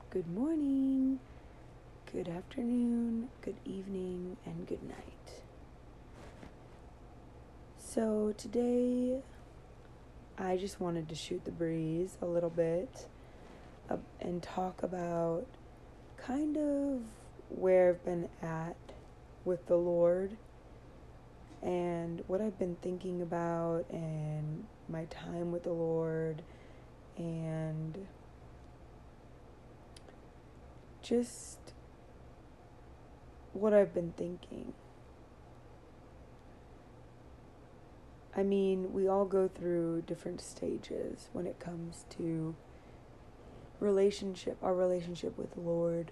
Good morning, good afternoon, good evening, and good night. So, today I just wanted to shoot the breeze a little bit and talk about kind of where I've been at with the Lord and what I've been thinking about and my time with the Lord and just what I've been thinking. I mean, we all go through different stages when it comes to our relationship with the Lord.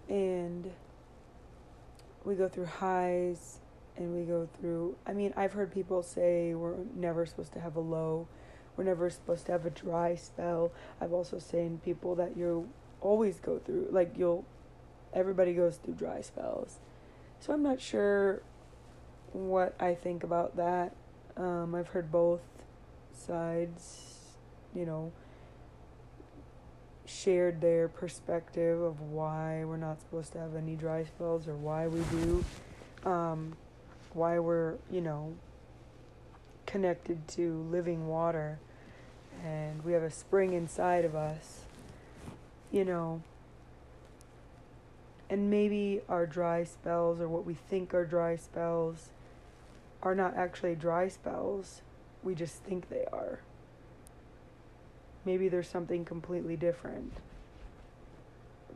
And we go through highs and we go through, I've heard people say we're never supposed to have a low. We're never supposed to have a dry spell. I've also seen people that you always go through, everybody goes through dry spells. So I'm not sure what I think about that. I've heard both sides, shared their perspective of why we're not supposed to have any dry spells or why we do, why we're, connected to living water and we have a spring inside of us, and maybe our dry spells or what we think are dry spells are not actually dry spells. We just think they are. Maybe there's something completely different.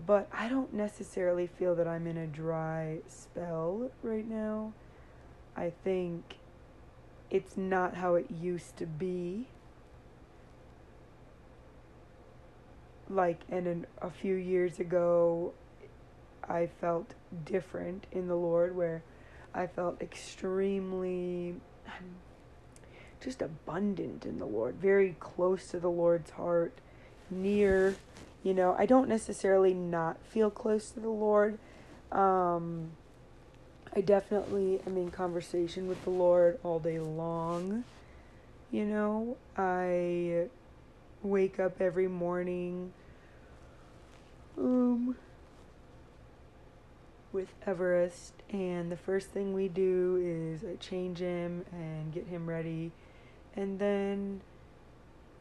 But I don't necessarily feel that I'm in a dry spell right now. I think it's not how it used to be. A few years ago, I felt different in the Lord, where I felt extremely just abundant in the Lord, very close to the Lord's heart, near, I don't necessarily not feel close to the Lord. I definitely am in conversation with the Lord all day long. I wake up every morning with Everest, and the first thing we do is I change him and get him ready, and then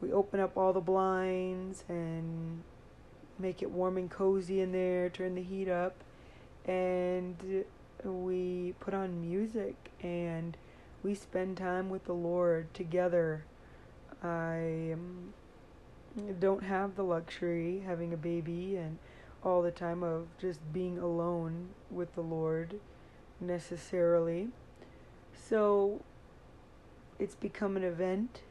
we open up all the blinds and make it warm and cozy in there, turn the heat up, and we put on music and we spend time with the Lord together. I don't have the luxury having a baby and all the time of just being alone with the Lord necessarily. So it's become an event,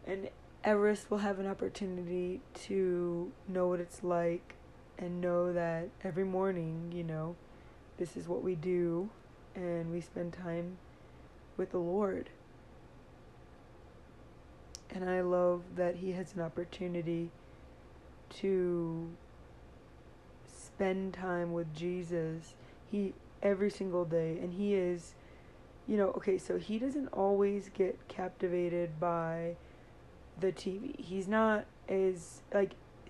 and Everest will have an opportunity to know what it's like and know that every morning, this is what we do, and we spend time with the Lord. And I love that he has an opportunity to spend time with Jesus every single day. And he is, so he doesn't always get captivated by the TV. He's not as,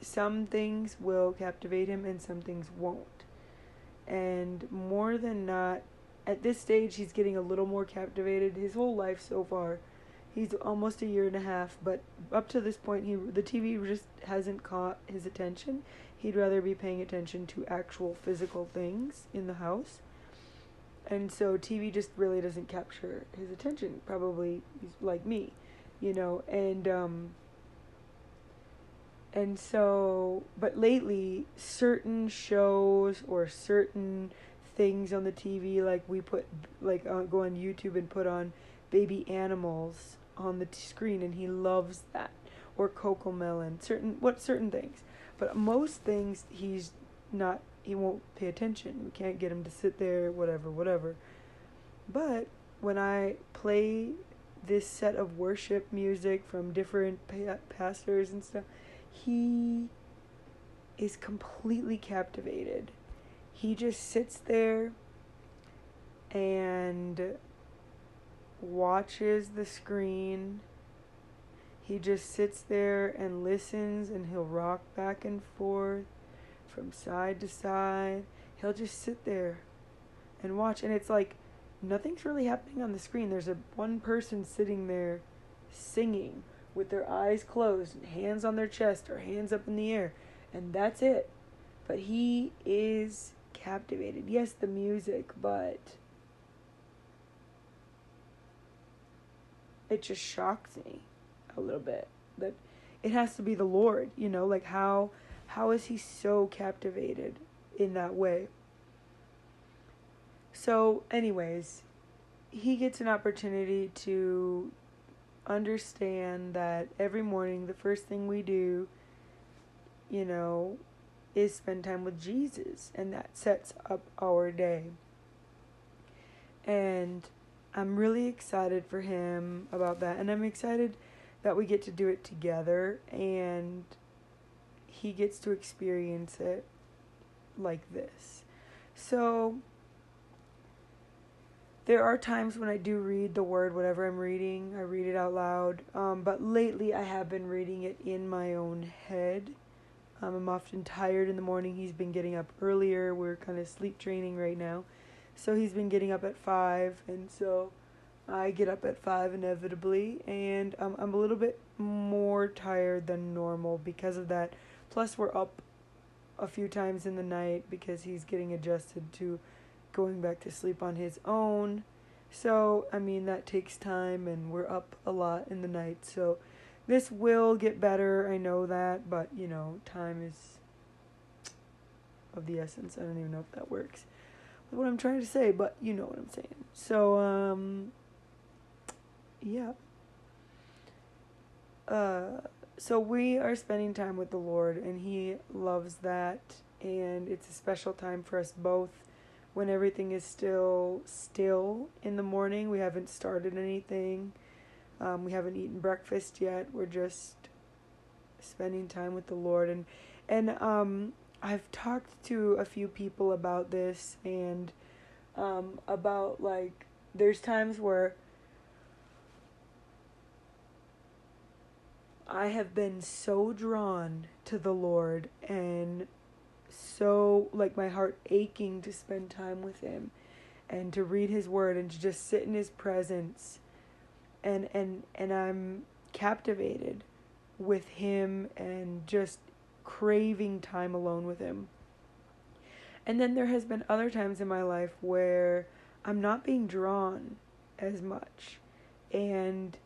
some things will captivate him and some things won't. And more than not, at this stage, he's getting a little more captivated. His whole life so far, he's almost a year and a half, but up to this point, the TV just hasn't caught his attention. He'd rather be paying attention to actual physical things in the house. And so TV just really doesn't capture his attention. Probably he's like me, and so, but lately, certain shows or certain things on the TV, go on YouTube and put on baby animals on the screen, and he loves that. Or CoComelon, certain things. But most things, he won't pay attention. We can't get him to sit there, whatever. But when I play this set of worship music from different pastors and stuff, he is completely captivated. He just sits there and watches the screen. He just sits there and listens, and he'll rock back and forth from side to side. He'll just sit there and watch, and it's like nothing's really happening on the screen. There's one person sitting there singing with their eyes closed and hands on their chest or hands up in the air, and that's it. But he is captivated. Yes, the music, but it just shocks me a little bit that it has to be the Lord, like how is he so captivated in that way? So anyways, he gets an opportunity to understand that every morning the first thing we do, is spend time with Jesus, and that sets up our day. And I'm really excited for him about that, and I'm excited that we get to do it together, and he gets to experience it like this. So there are times when I do read the word, whatever I'm reading, I read it out loud, but lately I have been reading it in my own head. I'm often tired in the morning. He's been getting up earlier. We're kind of sleep training right now. So he's been getting up at 5, and so I get up at 5 inevitably, and I'm a little bit more tired than normal because of that. Plus, we're up a few times in the night because he's getting adjusted to going back to sleep on his own. So, that takes time, and we're up a lot in the night. So, this will get better, I know that, but, time is of the essence. I don't even know if that works with what I'm trying to say, but you know what I'm saying. So, yeah. So we are spending time with the Lord, and he loves that, and it's a special time for us both when everything is still in the morning. We haven't started anything. We haven't eaten breakfast yet. We're just spending time with the Lord. And I've talked to a few people about this, and about, like, there's times where I have been so drawn to the Lord, and so, like, my heart aching to spend time with him and to read his word and to just sit in his presence. And I'm captivated with him and just craving time alone with him. And then there has been other times in my life where I'm not being drawn as much, and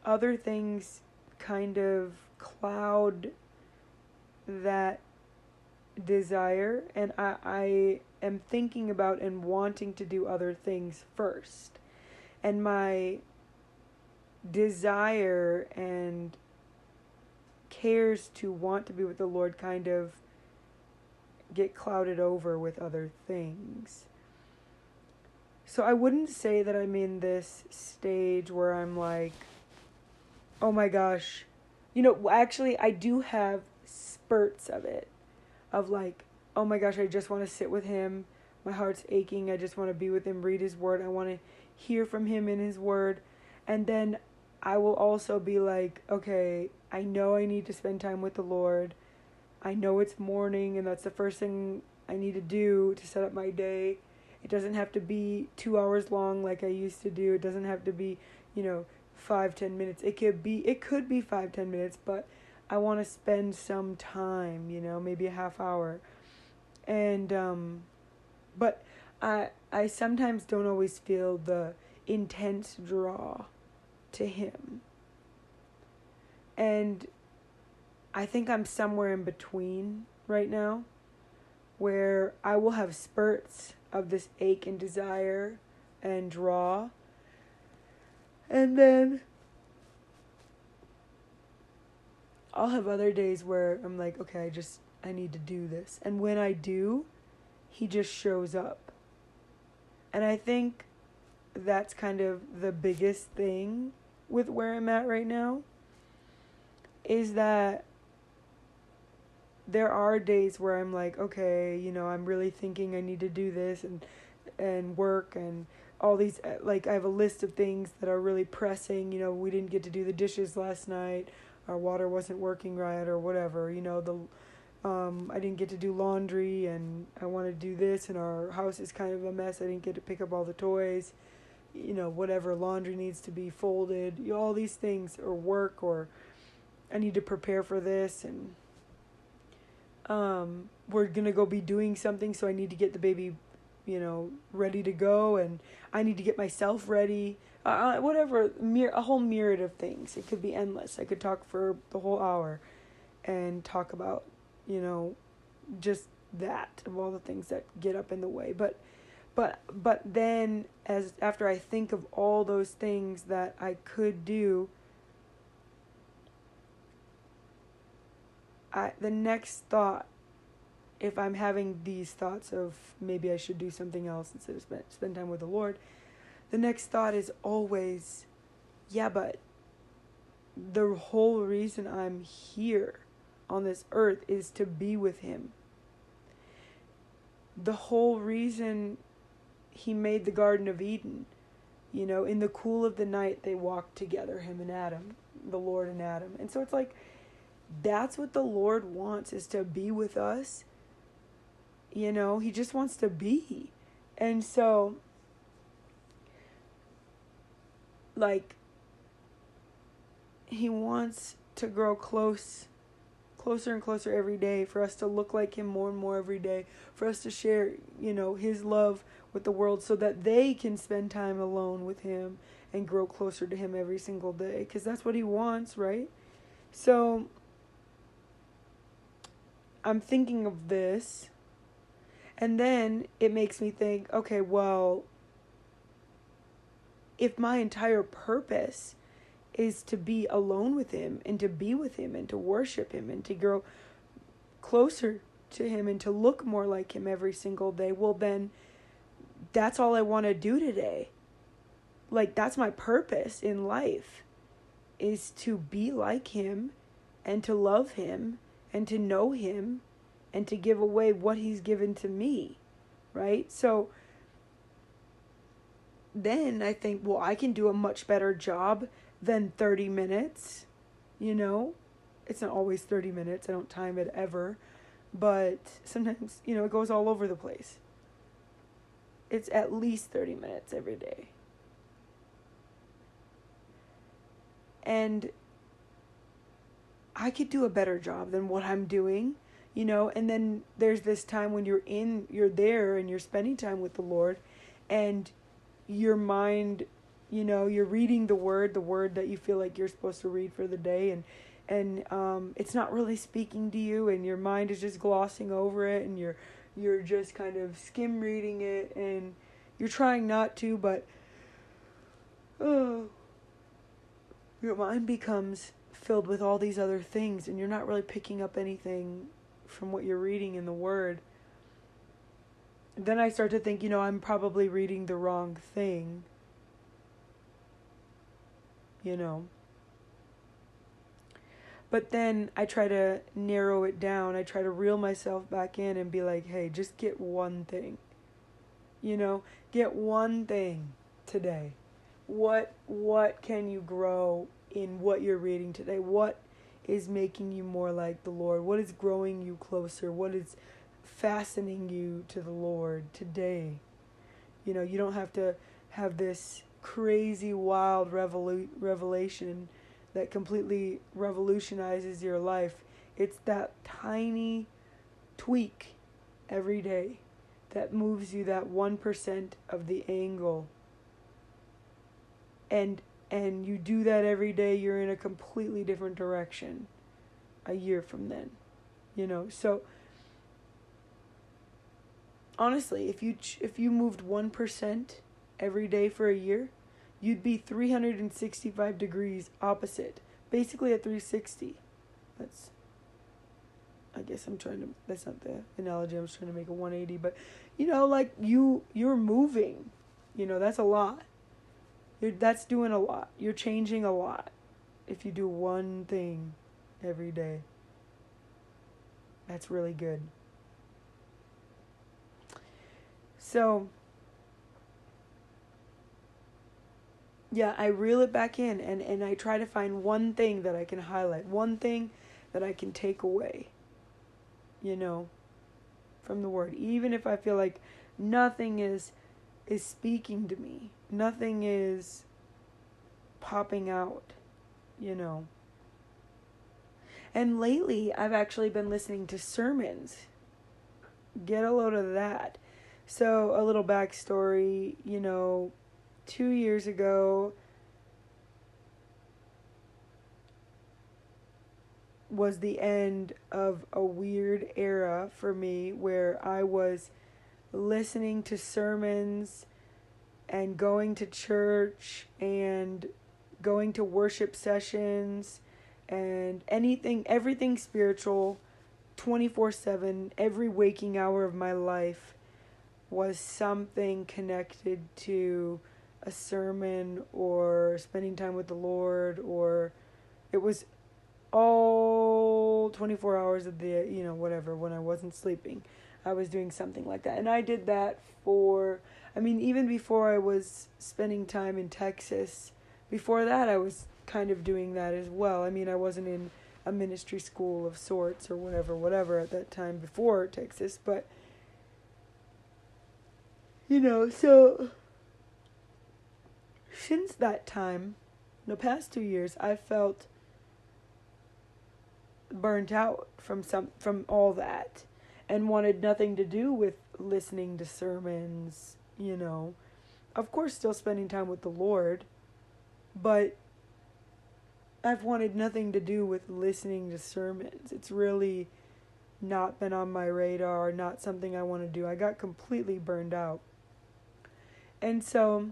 other things kind of cloud that desire, and I am thinking about and wanting to do other things first, and my desire and cares to want to be with the Lord kind of get clouded over with other things. So I wouldn't say that I'm in this stage where I'm like, oh my gosh, actually I do have spurts of it, of like, oh my gosh, I just want to sit with him. My heart's aching. I just want to be with him, read his word. I want to hear from him in his word. And then I will also be like, okay, I know I need to spend time with the Lord. I know it's morning, and that's the first thing I need to do to set up my day. It doesn't have to be 2 hours long like I used to do. It doesn't have to be, 5-10 minutes. It could be 5-10 minutes, but I want to spend some time, maybe a half hour. And but I sometimes don't always feel the intense draw to him. And I think I'm somewhere in between right now, where I will have spurts of this ache and desire and draw. And then I'll have other days where I'm like, okay, I need to do this. And when I do, he just shows up. And I think that's kind of the biggest thing with where I'm at right now, is that there are days where I'm like, okay, I'm really thinking I need to do this and work and all these, like, I have a list of things that are really pressing. We didn't get to do the dishes last night, our water wasn't working right, or whatever. I didn't get to do laundry, and I want to do this, and our house is kind of a mess. I didn't get to pick up all the toys. Whatever, laundry needs to be folded. All these things, or work, or I need to prepare for this, and we're going to go be doing something, so I need to get the baby, ready to go, and I need to get myself ready. Whatever, a whole myriad of things. It could be endless. I could talk for the whole hour and talk about, just that, of all the things that get up in the way. But then, after I think of all those things that I could do, the next thought, if I'm having these thoughts of maybe I should do something else instead of spend time with the Lord, the next thought is always, yeah, but the whole reason I'm here on this earth is to be with Him. The whole reason He made the Garden of Eden, in the cool of the night they walked together, Him and Adam, the Lord and Adam. And so it's like, that's what the Lord wants, is to be with us. He just wants to be. And so, like, He wants to grow closer and closer every day, for us to look like Him more and more every day, for us to share, His love with the world, so that they can spend time alone with Him and grow closer to Him every single day, because that's what He wants, right? So I'm thinking of this, and then it makes me think, okay, well, if my entire purpose is to be alone with Him, and to be with Him, and to worship Him, and to grow closer to Him, and to look more like Him every single day, well, then that's all I want to do today. Like, that's my purpose in life, is to be like Him, and to love Him, and to know Him, and to give away what He's given to me, right? So then I think, well, I can do a much better job than 30 minutes, It's not always 30 minutes. I don't time it ever. But sometimes, it goes all over the place. It's at least 30 minutes every day. And I could do a better job than what I'm doing, and then there's this time when you're there and you're spending time with the Lord, and your mind, you're reading the word that you feel like you're supposed to read for the day, and it's not really speaking to you, and your mind is just glossing over it, and you're just kind of skim reading it, and you're trying not to, but your mind becomes filled with all these other things, and you're not really picking up anything from what you're reading in the Word. Then I start to think, I'm probably reading the wrong thing, But then I try to narrow it down. I try to reel myself back in and be like, hey, just get one thing. Get one thing today. What can you grow in what you're reading today? What is making you more like the Lord? What is growing you closer? What is fastening you to the Lord today? You don't have to have this crazy, wild revelation that completely revolutionizes your life. It's that tiny tweak every day that moves you that 1% of the angle. And you do that every day, you're in a completely different direction a year from then. So honestly, if you moved 1% every day for a year, you'd be 365 degrees opposite. Basically at 360. That's not the analogy, I'm just trying to make a 180, but like you're moving. That's a lot. That's doing a lot. You're changing a lot if you do one thing every day. That's really good. So yeah, I reel it back in, and I try to find one thing that I can highlight, one thing that I can take away, you know, from the word. Even if I feel like nothing is speaking to me, nothing is popping out, you know. And lately, I've actually been listening to sermons. Get a load of that. So, a little backstory, 2 years ago was the end of a weird era for me where I was listening to sermons and going to church and going to worship sessions and everything spiritual 24/7. Every waking hour of my life was something connected to a sermon or spending time with the Lord, or it was all 24 hours of the, whatever, when I wasn't sleeping. I was doing something like that. And I did that even before I was spending time in Texas, before that I was kind of doing that as well. I wasn't in a ministry school of sorts or whatever at that time before Texas, but, so since that time, the past 2 years, I felt burnt out from all that and wanted nothing to do with listening to sermons, Of course, still spending time with the Lord, but I've wanted nothing to do with listening to sermons. It's really not been on my radar, not something I want to do. I got completely burned out. And so,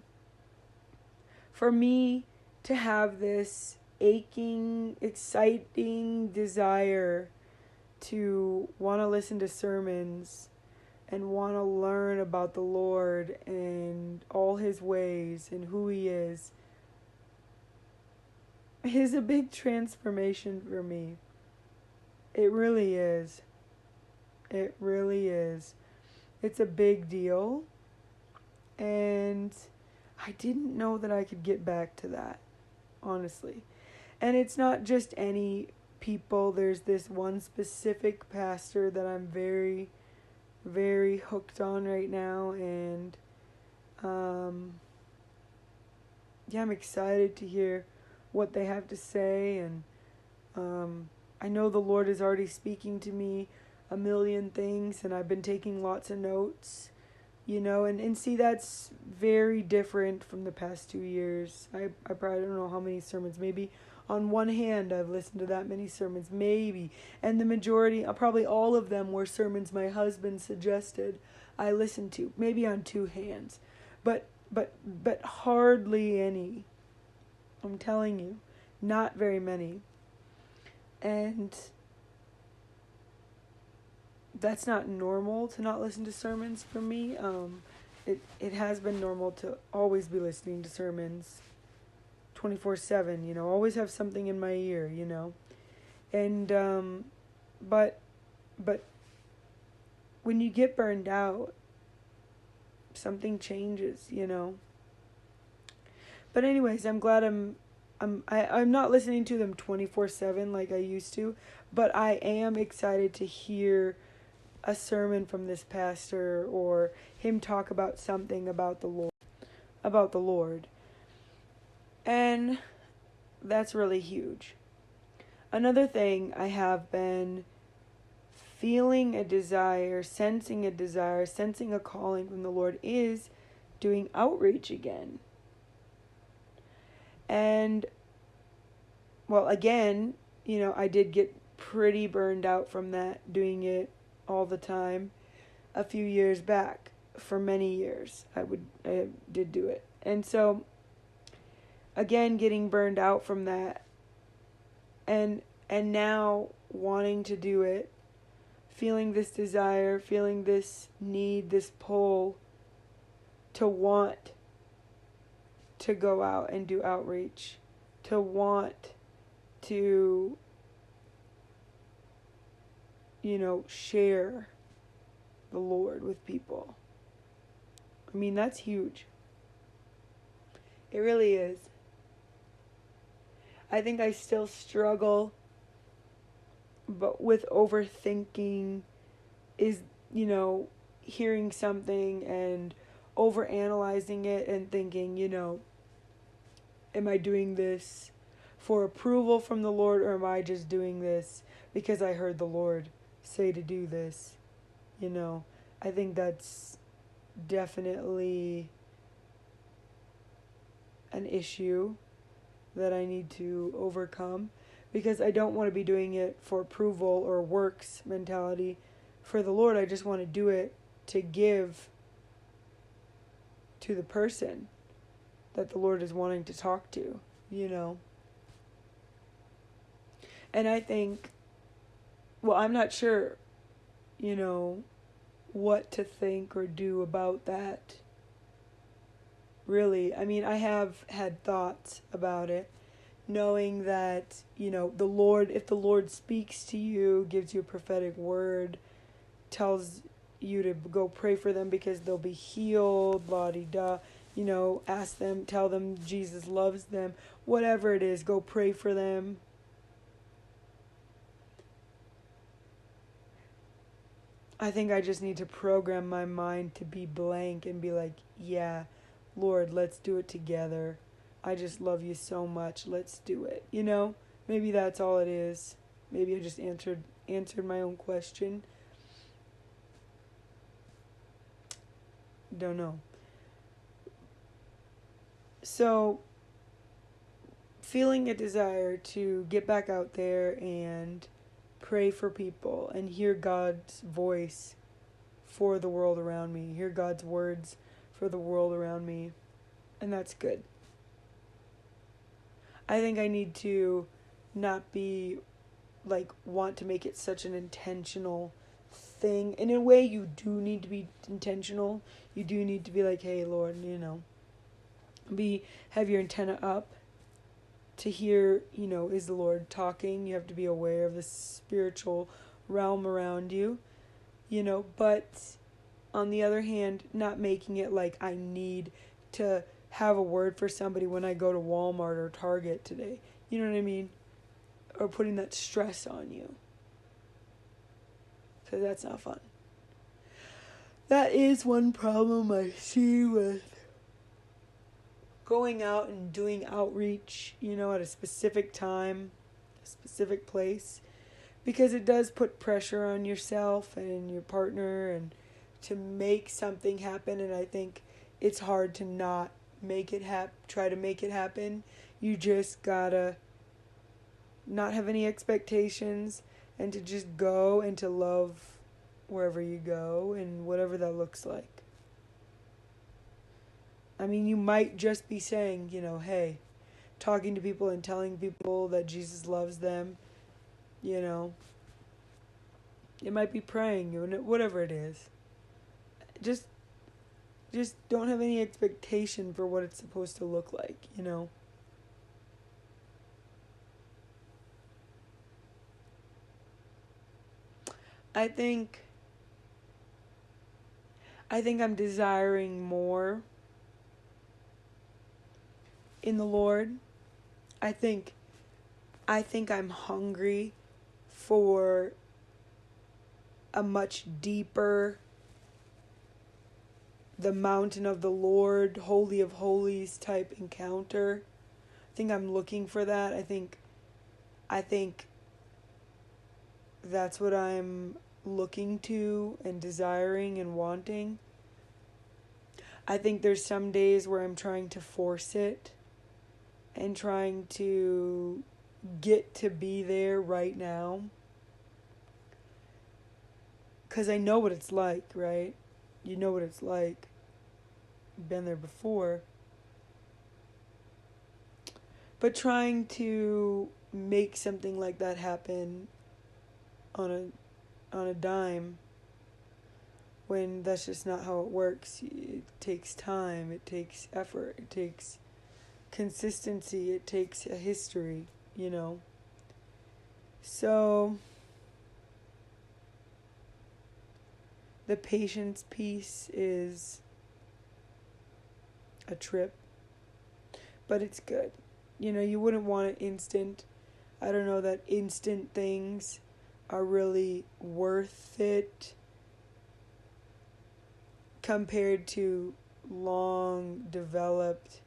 for me to have this aching, exciting desire to want to listen to sermons and want to learn about the Lord and all his ways and who he is a big transformation for me. It really is. It really is. It's a big deal. And I didn't know that I could get back to that, honestly. And it's not just any people. There's this one specific pastor that I'm very, very hooked on right now. And, I'm excited to hear what they have to say. And I know the Lord is already speaking to me a million things. And I've been taking lots of notes, and see, that's very different from the past 2 years. I probably don't know how many sermons, maybe on one hand I've listened to that many sermons, maybe, and the majority, probably all of them, were sermons my husband suggested I listened to, maybe on two hands, but hardly any. I'm telling you, not very many. And that's not normal to not listen to sermons for me. It has been normal to always be listening to sermons 24/7, always have something in my ear, And but when you get burned out, something changes, But anyways, I'm glad I'm not listening to them 24/7 like I used to, but I am excited to hear a sermon from this pastor or him talk about something about the Lord. And that's really huge. Another thing I have been feeling a desire, sensing a calling from the Lord is doing outreach again. And, well, again, I did get pretty burned out from that, doing it all the time a few years back. For many years, I did do it. And so, again, getting burned out from that, and now wanting to do it, feeling this desire, feeling this need, this pull to want to go out and do outreach, to want to, share the Lord with people. That's huge. It really is. I think I still struggle but with overthinking is, hearing something and overanalyzing it and thinking, am I doing this for approval from the Lord, or am I just doing this because I heard the Lord say to do this? I think that's definitely an issue that I need to overcome, because I don't want to be doing it for approval or works mentality for the Lord. I just want to do it to give to the person that the Lord is wanting to talk to, And I think, I'm not sure, what to think or do about that. Really, I mean, I have had thoughts about it, knowing that, the Lord, if the Lord speaks to you, gives you a prophetic word, tells you to go pray for them because they'll be healed, la-di-da, ask them, tell them Jesus loves them, whatever it is, go pray for them. I think I just need to program my mind to be blank and be like, yeah, Lord, let's do it together. I just love you so much. Let's do it. Maybe that's all it is. Maybe I just answered my own question. Don't know. So, feeling a desire to get back out there and pray for people and hear God's voice for the world around me, hear God's words for the world around me, and that's good. I think I need to not be want to make it such an intentional thing. In a way, you do need to be intentional. You do need to be like, hey, Lord, have your antenna up to hear, is the Lord talking? You have to be aware of the spiritual realm around you, but on the other hand, not making it like I need to have a word for somebody when I go to Walmart or Target today. You know what I mean? Or putting that stress on you. Because that's not fun. That is one problem I see with going out and doing outreach, at a specific time, a specific place. Because it does put pressure on yourself and your partner and to make something happen. And I think it's hard to not try to make it happen. You just gotta not have any expectations and to just go and to love wherever you go and whatever that looks like. I mean, you might just be saying, hey, talking to people and telling people that Jesus loves them, It might be praying, whatever it is. Just don't have any expectation for what it's supposed to look like, I think I'm desiring more in the Lord. I think I'm hungry for a much deeper, the mountain of the Lord, holy of holies type encounter. I think I'm looking for that. I think that's what I'm looking to and desiring and wanting. I think there's some days where I'm trying to force it and trying to get to be there right now. Because I know what it's like, right? You know what it's like. You've been there before. But trying to make something like that happen on a dime, when that's just not how it works. It takes time, it takes effort, it takes consistency, it takes a history, So, the patience piece is a trip. but it's good. You wouldn't want it instant. I don't know that instant things are really worth it compared to long developed,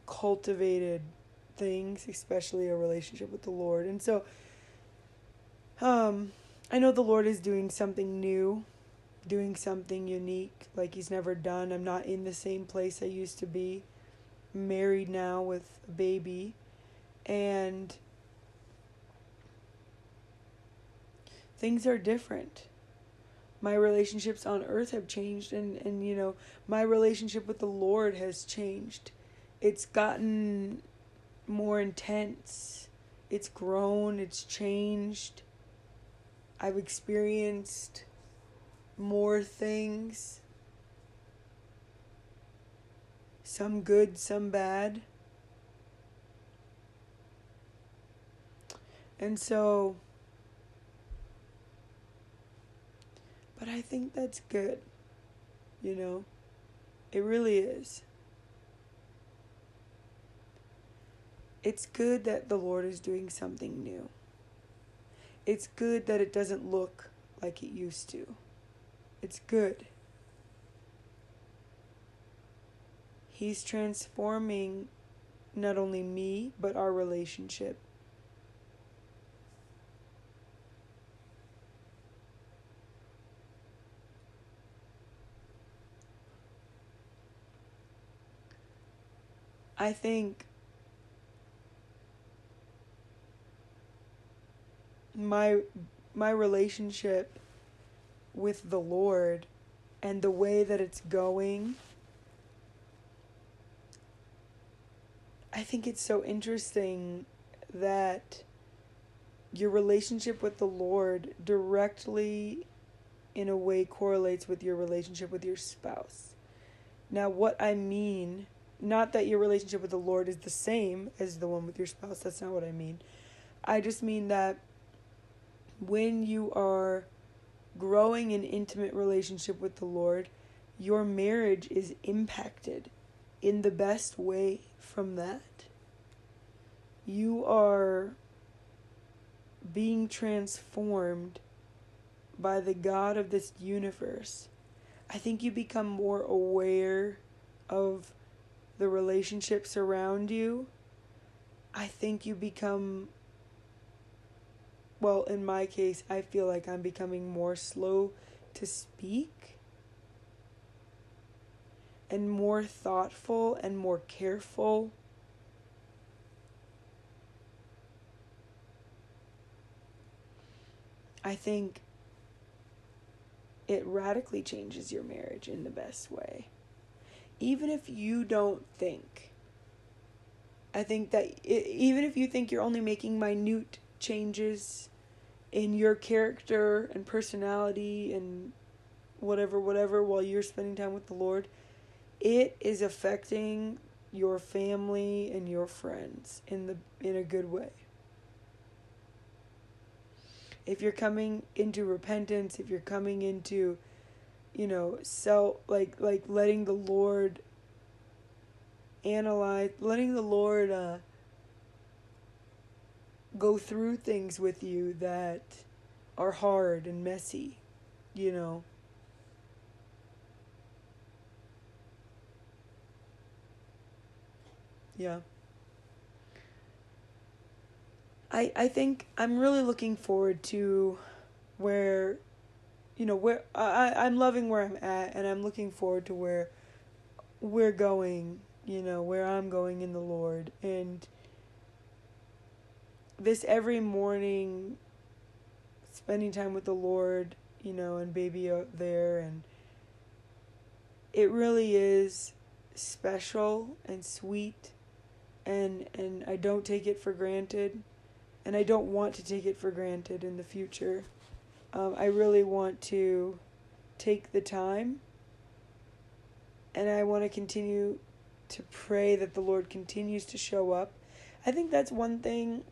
cultivated things, especially a relationship with the Lord. And so, I know the Lord is doing something new, doing something unique like He's never done. I'm not in the same place I used to be. I'm married now with a baby, and things are different. My relationships on earth have changed, and my relationship with the Lord has changed. It's gotten more intense. It's grown, it's changed. I've experienced more things. Some good, some bad. And so, but I think that's good. It really is. It's good that the Lord is doing something new. It's good that it doesn't look like it used to. It's good. He's transforming not only me, but our relationship. I think my relationship with the Lord and the way that it's going, I think it's so interesting that your relationship with the Lord directly, in a way, correlates with your relationship with your spouse. Now, what I mean, not that your relationship with the Lord is the same as the one with your spouse, that's not what I mean. I just mean that when you are growing an intimate relationship with the Lord, your marriage is impacted in the best way from that. You are being transformed by the God of this universe. I think you become more aware of the relationships around you. I think you become, well, in my case, I feel like I'm becoming more slow to speak and more thoughtful and more careful. I think it radically changes your marriage in the best way. Even if you don't think. I think that even if you think you're only making minute changes in your character and personality and whatever while you're spending time with the Lord, it is affecting your family and your friends in a good way. If you're coming into repentance, if you're coming into, letting the Lord analyze, letting the Lord go through things with you that are hard and messy, Yeah. I think I'm really looking forward to where, where I'm loving where I'm at, and I'm looking forward to where we're going, where I'm going in the Lord. And this every morning, spending time with the Lord, and baby out there, and it really is special and sweet, and I don't take it for granted. And I don't want to take it for granted in the future. I really want to take the time. And I want to continue to pray that the Lord continues to show up. I think that's one thing.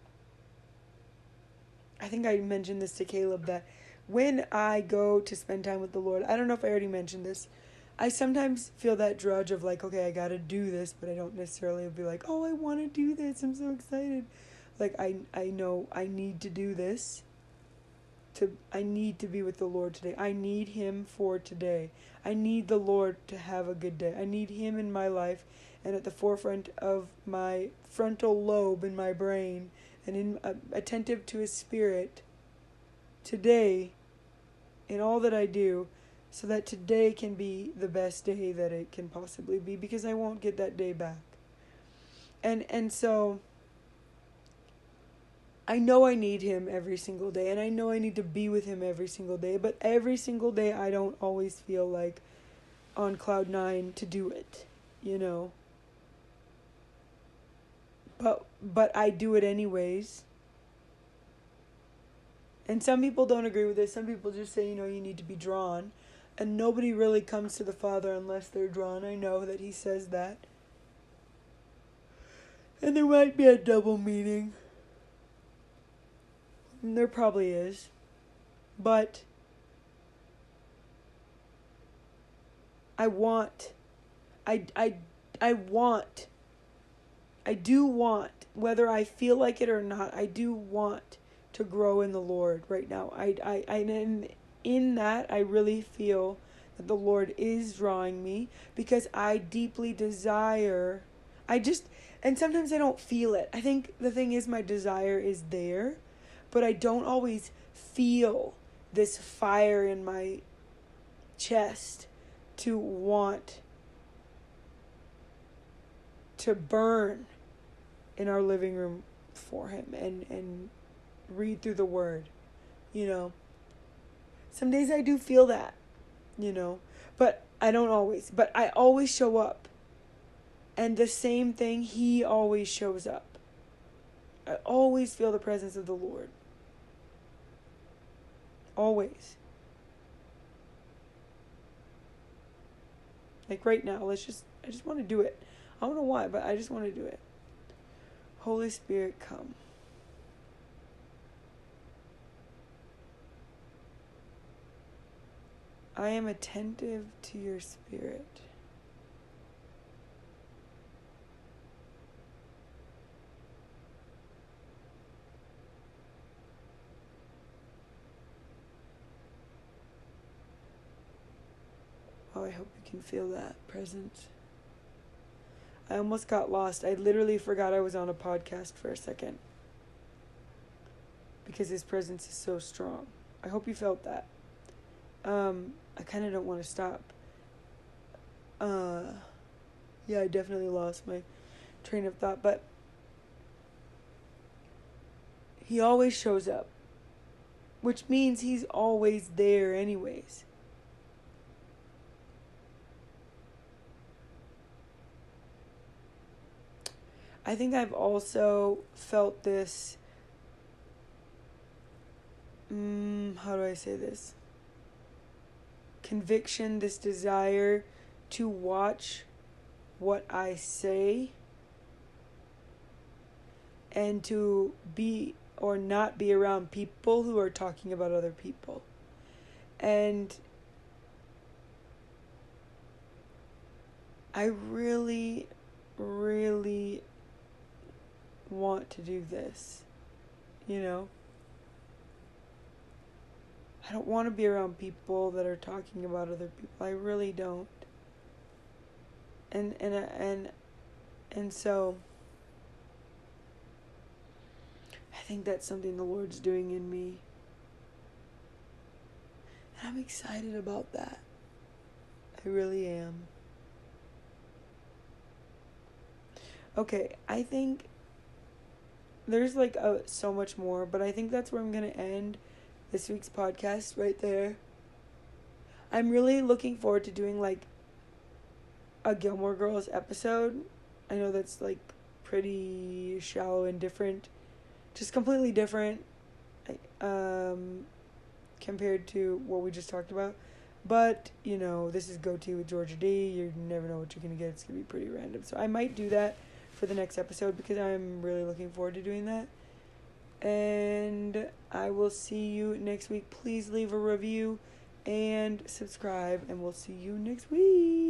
I think I mentioned this to Caleb, that when I go to spend time with the Lord, I don't know if I already mentioned this, I sometimes feel that drudge of like, okay, I gotta do this, but I don't necessarily be like, oh, I want to do this. I'm so excited. Like, I know I need to do this. I need to be with the Lord today. I need Him for today. I need the Lord to have a good day. I need Him in my life and at the forefront of my frontal lobe in my brain and attentive to His Spirit today in all that I do, so that today can be the best day that it can possibly be, because I won't get that day back. And so I know I need Him every single day, and I know I need to be with Him every single day, but every single day I don't always feel like on cloud nine to do it, you know. But I do it anyways. And some people don't agree with this. Some people just say, you know, you need to be drawn. And nobody really comes to the Father unless they're drawn. I know that He says that. And there might be a double meaning. And there probably is. But I do want, whether I feel like it or not, I do want to grow in the Lord right now. And in that, I really feel that the Lord is drawing me, because I deeply desire, and sometimes I don't feel it. I think the thing is, my desire is there, but I don't always feel this fire in my chest to want to burn in our living room for Him and read through the Word, you know. Some days I do feel that, you know, but I don't always. But I always show up. And the same thing, He always shows up. I always feel the presence of the Lord. Always. Like right now, I just want to do it. I don't know why, but I just want to do it. Holy Spirit, come. I am attentive to your Spirit. Oh, I hope you can feel that presence. I almost got lost. I literally forgot I was on a podcast for a second, because His presence is so strong. I hope you felt that. I kind of don't want to stop. Yeah, I definitely lost my train of thought, but He always shows up, which means He's always there anyways. I think I've also felt this, how do I say this? Conviction, this desire to watch what I say and to be or not be around people who are talking about other people. And I really, really want to do this, you know? I don't want to be around people that are talking about other people. I really don't. And so I think that's something the Lord's doing in me. And I'm excited about that. I really am. Okay, I think there's like so much more, but I think that's where I'm going to end this week's podcast right there. I'm really looking forward to doing like a Gilmore Girls episode. I know that's like pretty shallow and different, just completely different compared to what we just talked about. But, you know, this is Go To with Georgia D. You never know what you're going to get. It's going to be pretty random. So I might do that for the next episode, because I'm really looking forward to doing that. And I will see you next week. Please leave a review. and subscribe, and we'll see you next week.